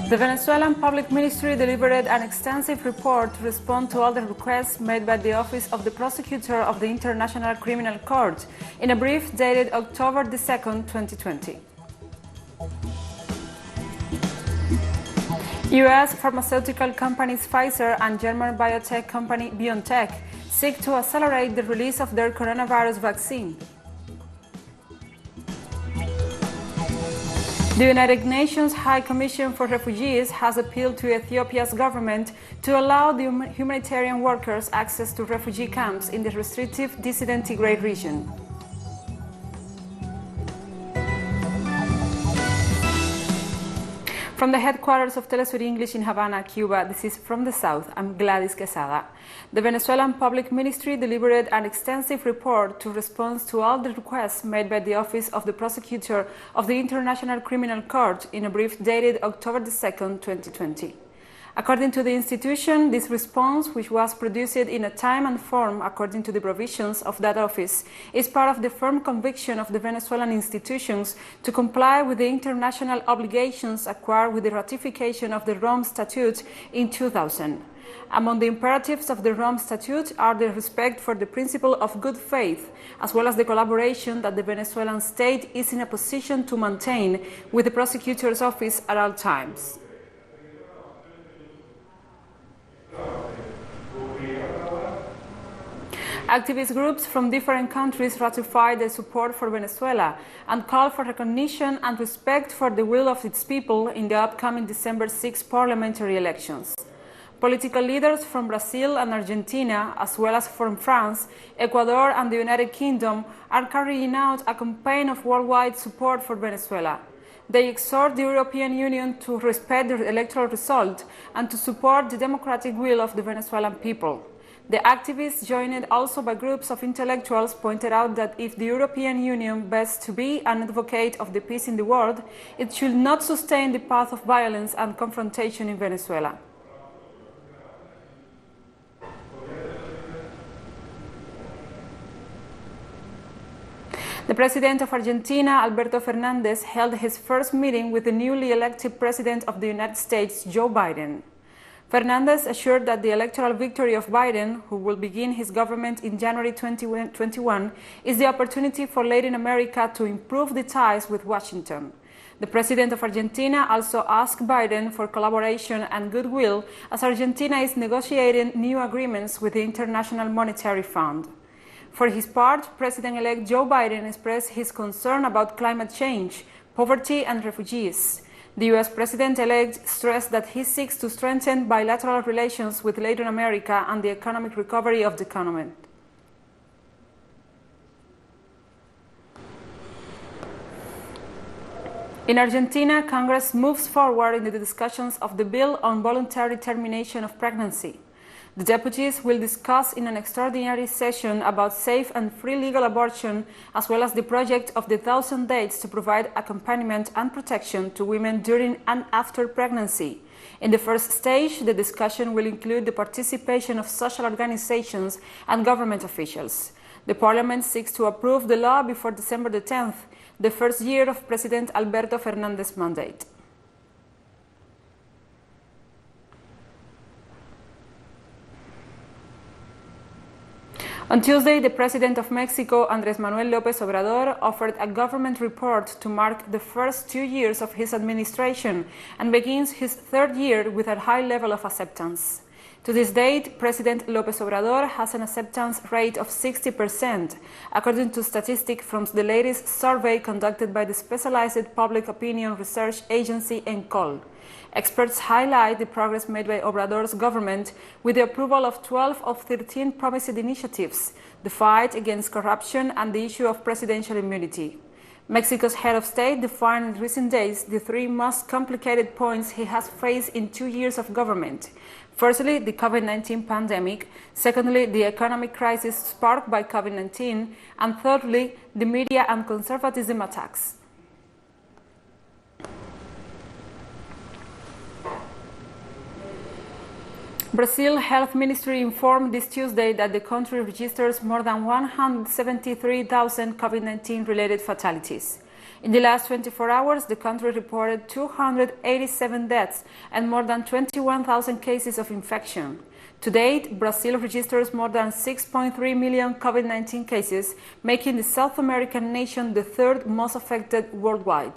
The Venezuelan Public Ministry delivered an extensive report to respond to all the requests made by the Office of the Prosecutor of the International Criminal Court in a brief dated October 2, 2020. U.S. pharmaceutical companies Pfizer and German biotech company BioNTech seek to accelerate the release of their coronavirus vaccine. The United Nations High Commission for Refugees has appealed to Ethiopia's government to allow the humanitarian workers access to refugee camps in the restrictive dissident Tigray region. From the headquarters of TeleSUR English in Havana, Cuba, this is From the South. I'm Gladys Quesada. The Venezuelan Public Ministry delivered an extensive report to respond to all the requests made by the Office of the Prosecutor of the International Criminal Court in a brief dated October 2, 2020. According to the institution, this response, which was produced in a time and form according to the provisions of that office, is part of the firm conviction of the Venezuelan institutions to comply with the international obligations acquired with the ratification of the Rome Statute in 2000. Among the imperatives of the Rome Statute are the respect for the principle of good faith, as well as the collaboration that the Venezuelan state is in a position to maintain with the prosecutor's office at all times. Activist groups from different countries ratified their support for Venezuela and called for recognition and respect for the will of its people in the upcoming December 6 parliamentary elections. Political leaders from Brazil and Argentina, as well as from France, Ecuador and the United Kingdom, are carrying out a campaign of worldwide support for Venezuela. They exhort the European Union to respect the electoral result and to support the democratic will of the Venezuelan people. The activists, joined also by groups of intellectuals, pointed out that if the European Union begs to be an advocate of the peace in the world, it should not sustain the path of violence and confrontation in Venezuela. The President of Argentina, Alberto Fernandez, held his first meeting with the newly elected President of the United States, Joe Biden. Fernandez assured that the electoral victory of Biden, who will begin his government in January 2021, is the opportunity for Latin America to improve the ties with Washington. The President of Argentina also asked Biden for collaboration and goodwill as Argentina is negotiating new agreements with the International Monetary Fund. For his part, President-elect Joe Biden expressed his concern about climate change, poverty, and refugees. The U.S. President-elect stressed that he seeks to strengthen bilateral relations with Latin America and the economic recovery of the continent. In Argentina, Congress moves forward in the discussions of the bill on voluntary termination of pregnancy. The deputies will discuss in an extraordinary session about safe and free legal abortion, as well as the project of the 1,000 dates to provide accompaniment and protection to women during and after pregnancy. In the first stage, the discussion will include the participation of social organizations and government officials. The parliament seeks to approve the law before December 10th, the first year of President Alberto Fernandez's mandate. On Tuesday, the President of Mexico, Andrés Manuel López Obrador, offered a government report to mark the first 2 years of his administration and begins his third year with a high level of acceptance. To this date, President López Obrador has an acceptance rate of 60%, according to statistics from the latest survey conducted by the specialized public opinion research agency ENCOL. Experts highlight the progress made by Obrador's government with the approval of 12 of 13 promised initiatives, the fight against corruption and the issue of presidential immunity. Mexico's head of state defined in recent days the three most complicated points he has faced in 2 years of government. Firstly, the COVID-19 pandemic. Secondly, the economic crisis sparked by COVID-19. And thirdly, the media and conservatism attacks. Brazil Health Ministry informed this Tuesday that the country registers more than 173,000 COVID-19 related fatalities. In the last 24 hours, the country reported 287 deaths and more than 21,000 cases of infection. To date, Brazil registers more than 6.3 million COVID-19 cases, making the South American nation the third most affected worldwide.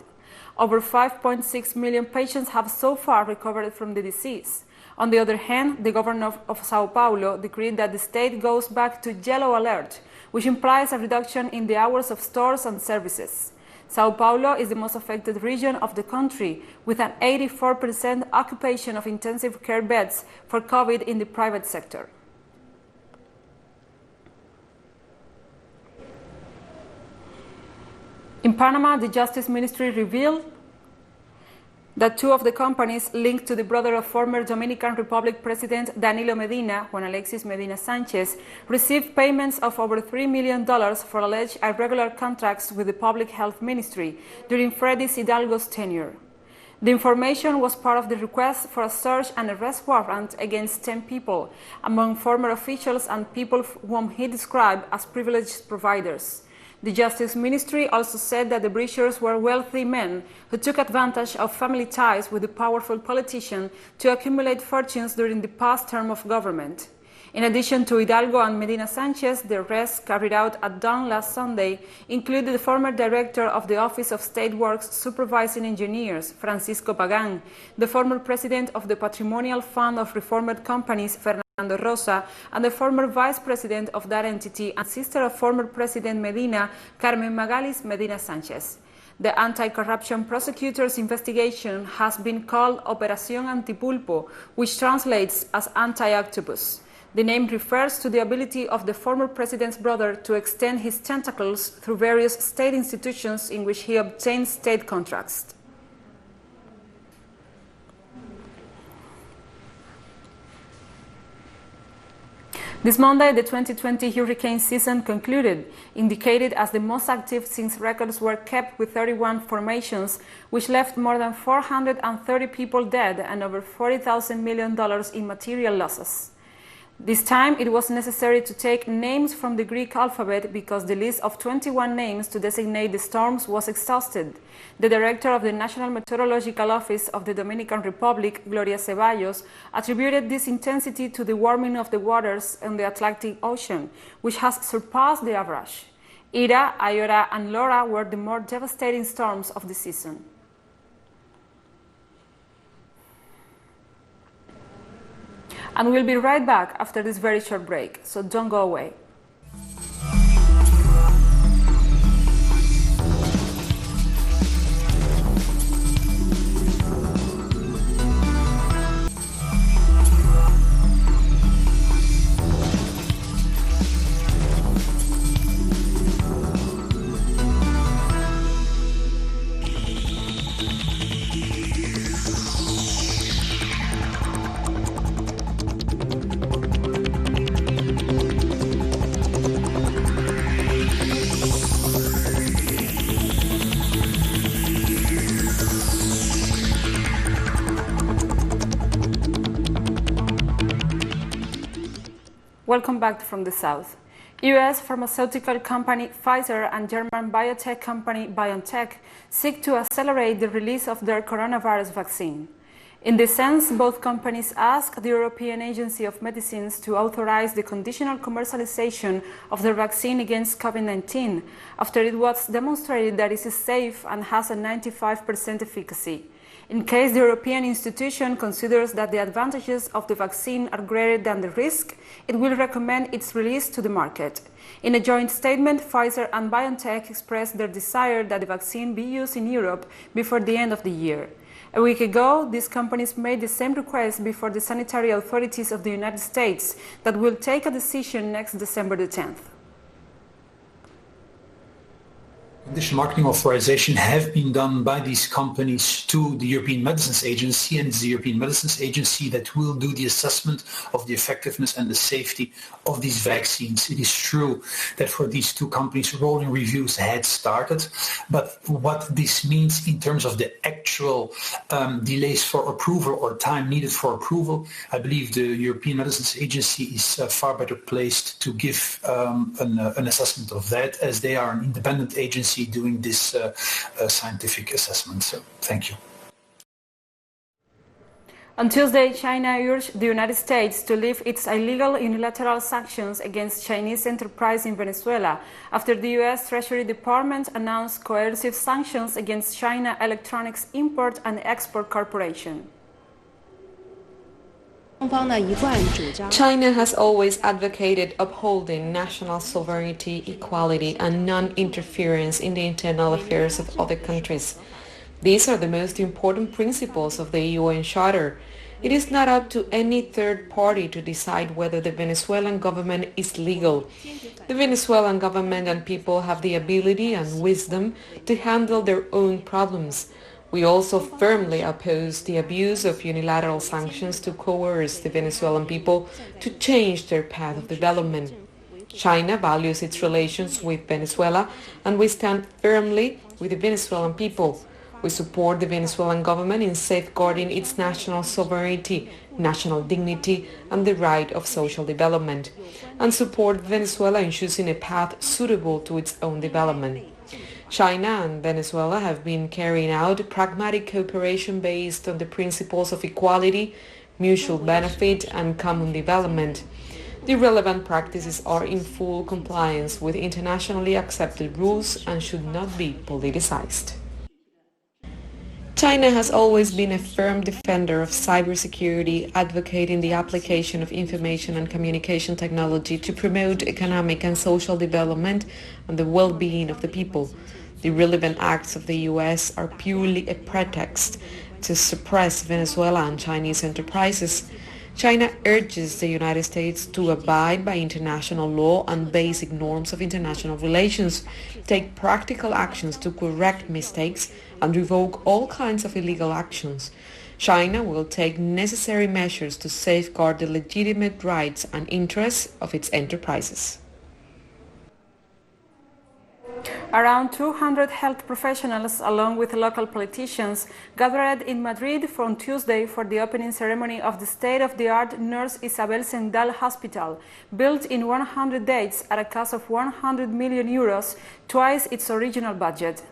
Over 5.6 million patients have so far recovered from the disease. On the other hand, the governor of Sao Paulo decreed that the state goes back to yellow alert, which implies a reduction in the hours of stores and services. Sao Paulo is the most affected region of the country, with an 84% occupation of intensive care beds for COVID in the private sector. In Panama, the Justice Ministry revealed that two of the companies linked to the brother of former Dominican Republic President Danilo Medina, Juan Alexis Medina Sanchez, received payments of over $3 million for alleged irregular contracts with the Public Health Ministry during Freddy Hidalgo's tenure. The information was part of the request for a search and arrest warrant against 10 people, among former officials and people whom he described as privileged providers. The Justice Ministry also said that the breachers were wealthy men who took advantage of family ties with a powerful politician to accumulate fortunes during the past term of government. In addition to Hidalgo and Medina Sanchez, the arrests carried out at dawn last Sunday included the former director of the Office of State Works Supervising Engineers, Francisco Pagan, the former president of the Patrimonial Fund of Reformed Companies, Fernando Rosa, and the former vice president of that entity and sister of former President Medina, Carmen Magalis Medina Sanchez. The anti-corruption prosecutor's investigation has been called Operación Antipulpo, which translates as anti-octopus. The name refers to the ability of the former president's brother to extend his tentacles through various state institutions in which he obtained state contracts. This Monday, the 2020 hurricane season concluded, indicated as the most active since records were kept with 31 formations, which left more than 430 people dead and over $40,000 million in material losses. This time, it was necessary to take names from the Greek alphabet because the list of 21 names to designate the storms was exhausted. The director of the National Meteorological Office of the Dominican Republic, Gloria Ceballos, attributed this intensity to the warming of the waters in the Atlantic Ocean, which has surpassed the average. Ira, Iota, and Laura were the more devastating storms of the season. And we'll be right back after this very short break, so don't go away. Welcome back from the South. U.S. pharmaceutical company Pfizer and German biotech company BioNTech seek to accelerate the release of their coronavirus vaccine. In this sense, both companies ask the European Agency of Medicines to authorize the conditional commercialization of their vaccine against COVID-19 after it was demonstrated that it is safe and has a 95% efficacy. In case the European institution considers that the advantages of the vaccine are greater than the risk, it will recommend its release to the market. In a joint statement, Pfizer and BioNTech expressed their desire that the vaccine be used in Europe before the end of the year. A week ago, these companies made the same request before the sanitary authorities of the United States that will take a decision next December the 10th. Conditional marketing authorization have been done by these companies to the European Medicines Agency, and it's the European Medicines Agency that will do the assessment of the effectiveness and the safety of these vaccines. It is true that for these two companies, rolling reviews had started, but what this means in terms of the actual delays for approval or time needed for approval, I believe the European Medicines Agency is far better placed to give an assessment of that, as they are an independent agency agency doing this scientific assessment. So, thank you. On Tuesday, China urged the United States to lift its illegal unilateral sanctions against Chinese enterprise in Venezuela after the U.S. Treasury Department announced coercive sanctions against China Electronics Import and Export Corporation. China has always advocated upholding national sovereignty, equality, and non-interference in the internal affairs of other countries. These are the most important principles of the U.N.H.C.R. It is not up to any third party to decide whether the Venezuelan government is legal. The Venezuelan government and people have the ability and wisdom to handle their own problems. We also firmly oppose the abuse of unilateral sanctions to coerce the Venezuelan people to change their path of development. China values its relations with Venezuela, and we stand firmly with the Venezuelan people. We support the Venezuelan government in safeguarding its national sovereignty, national dignity, and the right of social development, and support Venezuela in choosing a path suitable to its own development. China and Venezuela have been carrying out pragmatic cooperation based on the principles of equality, mutual benefit, and common development. The relevant practices are in full compliance with internationally accepted rules and should not be politicized. China has always been a firm defender of cybersecurity, advocating the application of information and communication technology to promote economic and social development and the well-being of the people. The relevant acts of the U.S. are purely a pretext to suppress Venezuela and Chinese enterprises. China urges the United States to abide by international law and basic norms of international relations, take practical actions to correct mistakes, and revoke all kinds of illegal actions. China will take necessary measures to safeguard the legitimate rights and interests of its enterprises. Around 200 health professionals, along with local politicians, gathered in Madrid on Tuesday for the opening ceremony of the state-of-the-art Nurse Isabel Zendal Hospital, built in 100 days at a cost of 100 million euros, twice its original budget.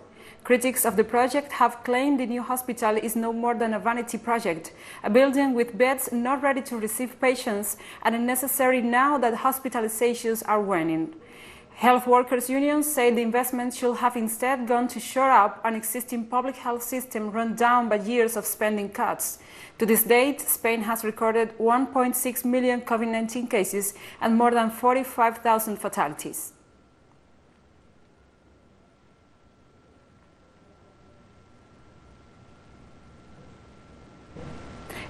Critics of the project have claimed the new hospital is no more than a vanity project, a building with beds not ready to receive patients and unnecessary now that hospitalizations are waning. Health workers' unions say the investment should have instead gone to shore up an existing public health system run down by years of spending cuts. To this date, Spain has recorded 1.6 million COVID-19 cases and more than 45,000 fatalities.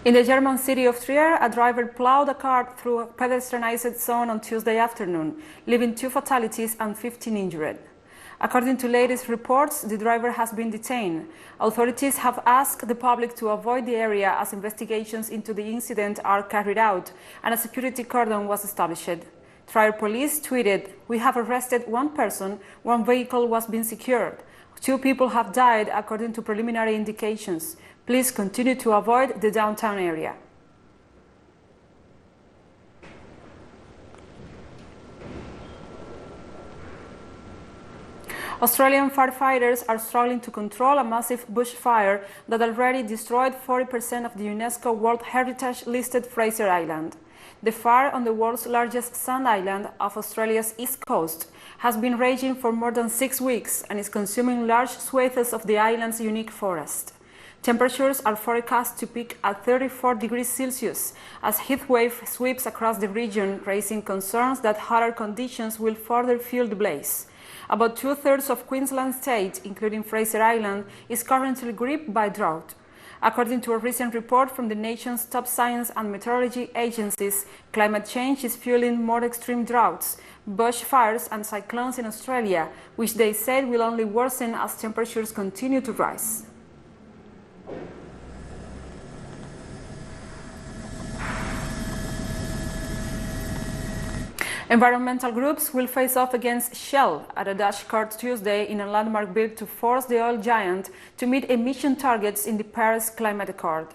In the German city of Trier, a driver plowed a car through a pedestrianized zone on Tuesday afternoon, leaving 2 fatalities and 15 injured. According to latest reports, the driver has been detained. Authorities have asked the public to avoid the area as investigations into the incident are carried out and a security cordon was established. Trier police tweeted, "We have arrested 1 person, 1 vehicle was being secured. 2 people have died according to preliminary indications. Please continue to avoid the downtown area." Australian firefighters are struggling to control a massive bushfire that already destroyed 40% of the UNESCO World Heritage listed Fraser Island. The fire on the world's largest sand island of Australia's east coast has been raging for more than 6 weeks and is consuming large swathes of the island's unique forest. Temperatures are forecast to peak at 34 degrees Celsius as heatwave sweeps across the region, raising concerns that hotter conditions will further fuel the blaze. About 2/3 of Queensland state, including Fraser Island, is currently gripped by drought. According to a recent report from the nation's top science and meteorology agencies, climate change is fueling more extreme droughts, bushfires and cyclones in Australia, which they said will only worsen as temperatures continue to rise. Environmental groups will face off against Shell at a Dutch court Tuesday in a landmark bid to force the oil giant to meet emission targets in the Paris Climate Accord.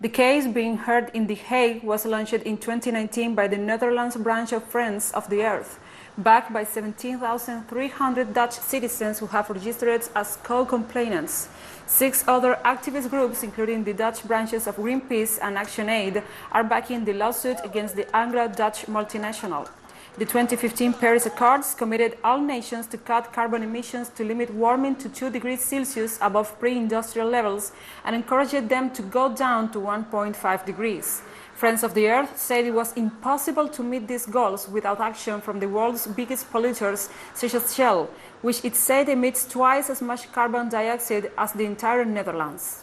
The case being heard in The Hague was launched in 2019 by the Netherlands branch of Friends of the Earth, backed by 17,300 Dutch citizens who have registered as co-complainants. 6 other activist groups, including the Dutch branches of Greenpeace and ActionAid, are backing the lawsuit against the Anglo-Dutch multinational. The 2015 Paris Accords committed all nations to cut carbon emissions to limit warming to 2 degrees Celsius above pre-industrial levels and encouraged them to go down to 1.5 degrees. Friends of the Earth said it was impossible to meet these goals without action from the world's biggest polluters, such as Shell, which it said emits twice as much carbon dioxide as the entire Netherlands.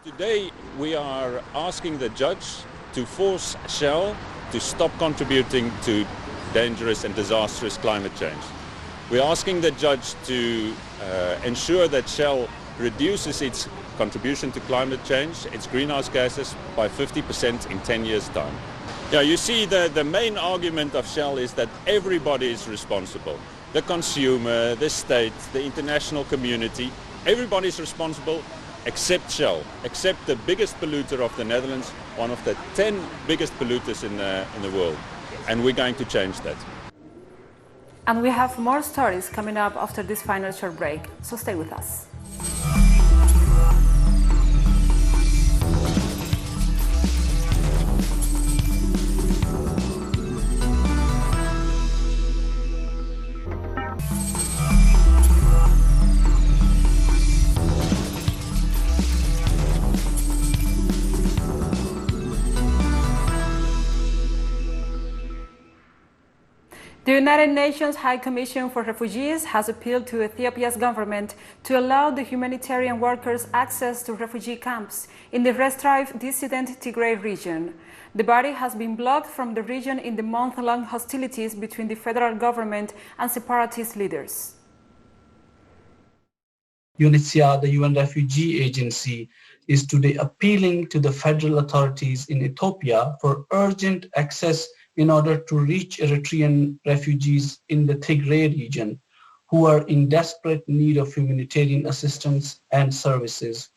Today we are asking the judge to force Shell to stop contributing to dangerous and disastrous climate change. We're asking the judge to ensure that Shell reduces its contribution to climate change, its greenhouse gases, by 50% in 10 years' time. Yeah, you see the main argument of Shell is that everybody is responsible. The consumer, the state, the international community, everybody is responsible except Shell, except the biggest polluter of the Netherlands, one of the 10 biggest polluters in the world. And we're going to change that. And we have more stories coming up after this final short break, so stay with us. The United Nations High Commission for Refugees has appealed to Ethiopia's government to allow the humanitarian workers access to refugee camps in the restricted dissident Tigray region. The body has been blocked from the region in the month-long hostilities between the federal government and separatist leaders. U.N.H.C.R, the UN Refugee Agency, is today appealing to the federal authorities in Ethiopia for urgent access in order to reach Eritrean refugees in the Tigray region who are in desperate need of humanitarian assistance and services.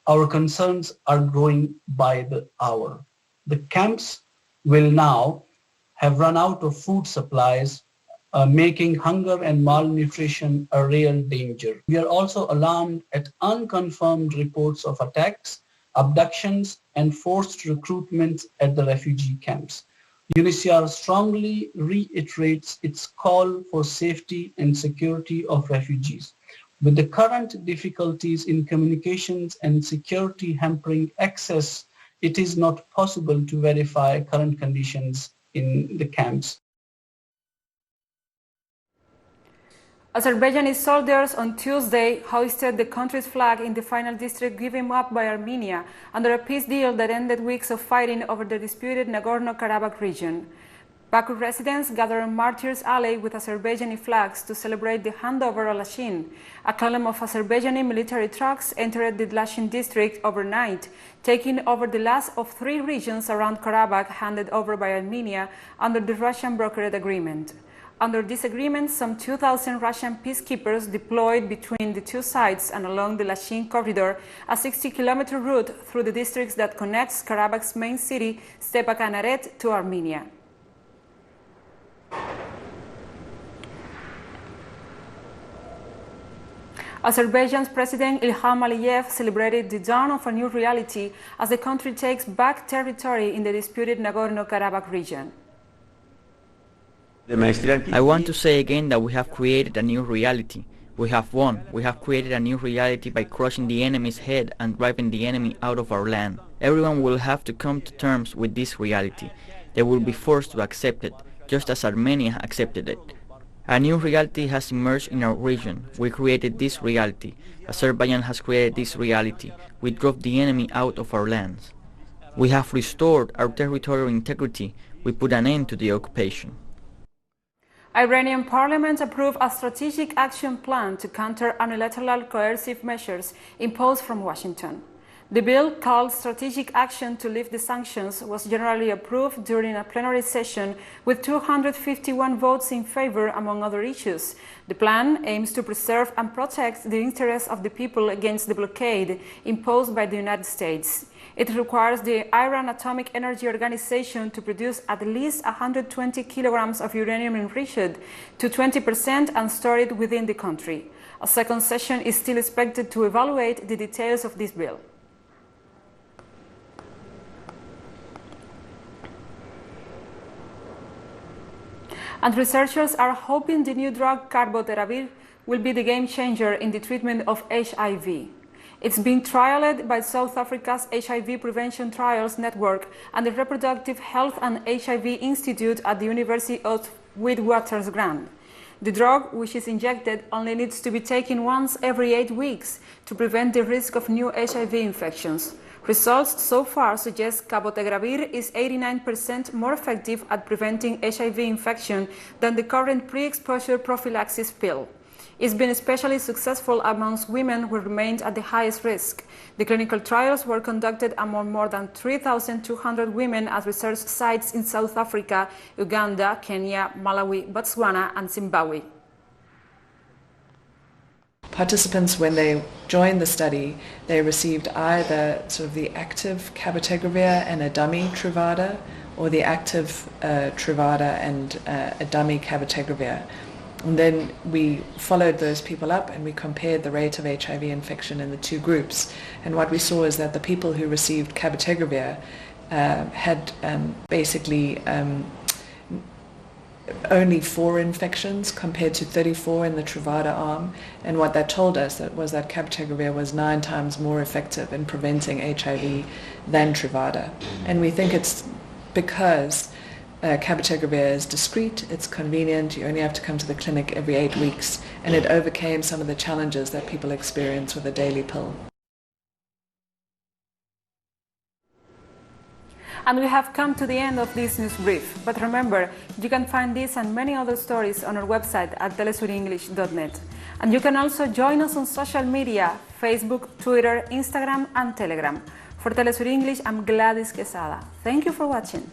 Our concerns are growing by the hour. The camps will now have run out of food supplies, making hunger and malnutrition a real danger. We are also alarmed at unconfirmed reports of attacks, abductions, and forced recruitment at the refugee camps. U.N.H.C.R strongly reiterates its call for safety and security of refugees. With the current difficulties in communications and security hampering access, it is not possible to verify current conditions in the camps. Azerbaijani soldiers on Tuesday hoisted the country's flag in the final district given up by Armenia under a peace deal that ended weeks of fighting over the disputed Nagorno-Karabakh region. Baku residents gathered on Martyrs Alley with Azerbaijani flags to celebrate the handover of Lashin. A column of Azerbaijani military trucks entered the Lashin district overnight, taking over the last of 3 regions around Karabakh handed over by Armenia under the Russian brokered agreement. Under this agreement, some 2,000 Russian peacekeepers deployed between the 2 sides and along the Lashin corridor, a 60-kilometer route through the districts that connects Karabakh's main city, Stepanakert, to Armenia. Azerbaijan's President Ilham Aliyev celebrated the dawn of a new reality as the country takes back territory in the disputed Nagorno-Karabakh region. I want to say again that we have created a new reality. We have won. We have created a new reality by crushing the enemy's head and driving the enemy out of our land. Everyone will have to come to terms with this reality. They will be forced to accept it, just as Armenia accepted it. A new reality has emerged in our region. We created this reality. Azerbaijan has created this reality. We drove the enemy out of our lands. We have restored our territorial integrity. We put an end to the occupation. Iranian parliament approved a strategic action plan to counter unilateral coercive measures imposed from Washington. The bill, called Strategic Action to Lift the Sanctions, was generally approved during a plenary session with 251 votes in favor, among other issues. The plan aims to preserve and protect the interests of the people against the blockade imposed by the United States. It requires the Iran Atomic Energy Organization to produce at least 120 kilograms of uranium enriched to 20% and store it within the country. A second session is still expected to evaluate the details of this bill. And researchers are hoping the new drug carboteravir will be the game changer in the treatment of HIV. It's being trialed by South Africa's HIV Prevention Trials Network and the Reproductive Health and HIV Institute at the University of Witwatersrand. The drug, which is injected, only needs to be taken once every 8 weeks to prevent the risk of new HIV infections. Results so far suggest cabotegravir is 89% more effective at preventing HIV infection than the current pre-exposure prophylaxis pill. It's been especially successful amongst women who remained at the highest risk. The clinical trials were conducted among more than 3,200 women at research sites in South Africa, Uganda, Kenya, Malawi, Botswana, and Zimbabwe. Participants, when they joined the study, they received either sort of the active cabotegravir and a dummy Truvada, or the active Truvada and a dummy cabotegravir. And then we followed those people up and we compared the rate of HIV infection in the two groups. And what we saw is that the people who received cabotegravir had basically only 4 infections compared to 34 in the Truvada arm, and what that told us was that cabotegravir was 9 times more effective in preventing HIV than Truvada. And we think it's because cabotegravir is discreet, it's convenient, you only have to come to the clinic every 8 weeks, and it overcame some of the challenges that people experience with a daily pill. And we have come to the end of this news brief. But remember, you can find this and many other stories on our website at telesurenglish.net. And you can also join us on social media, Facebook, Twitter, Instagram, and Telegram. For TeleSUR English, I'm Gladys Quesada. Thank you for watching.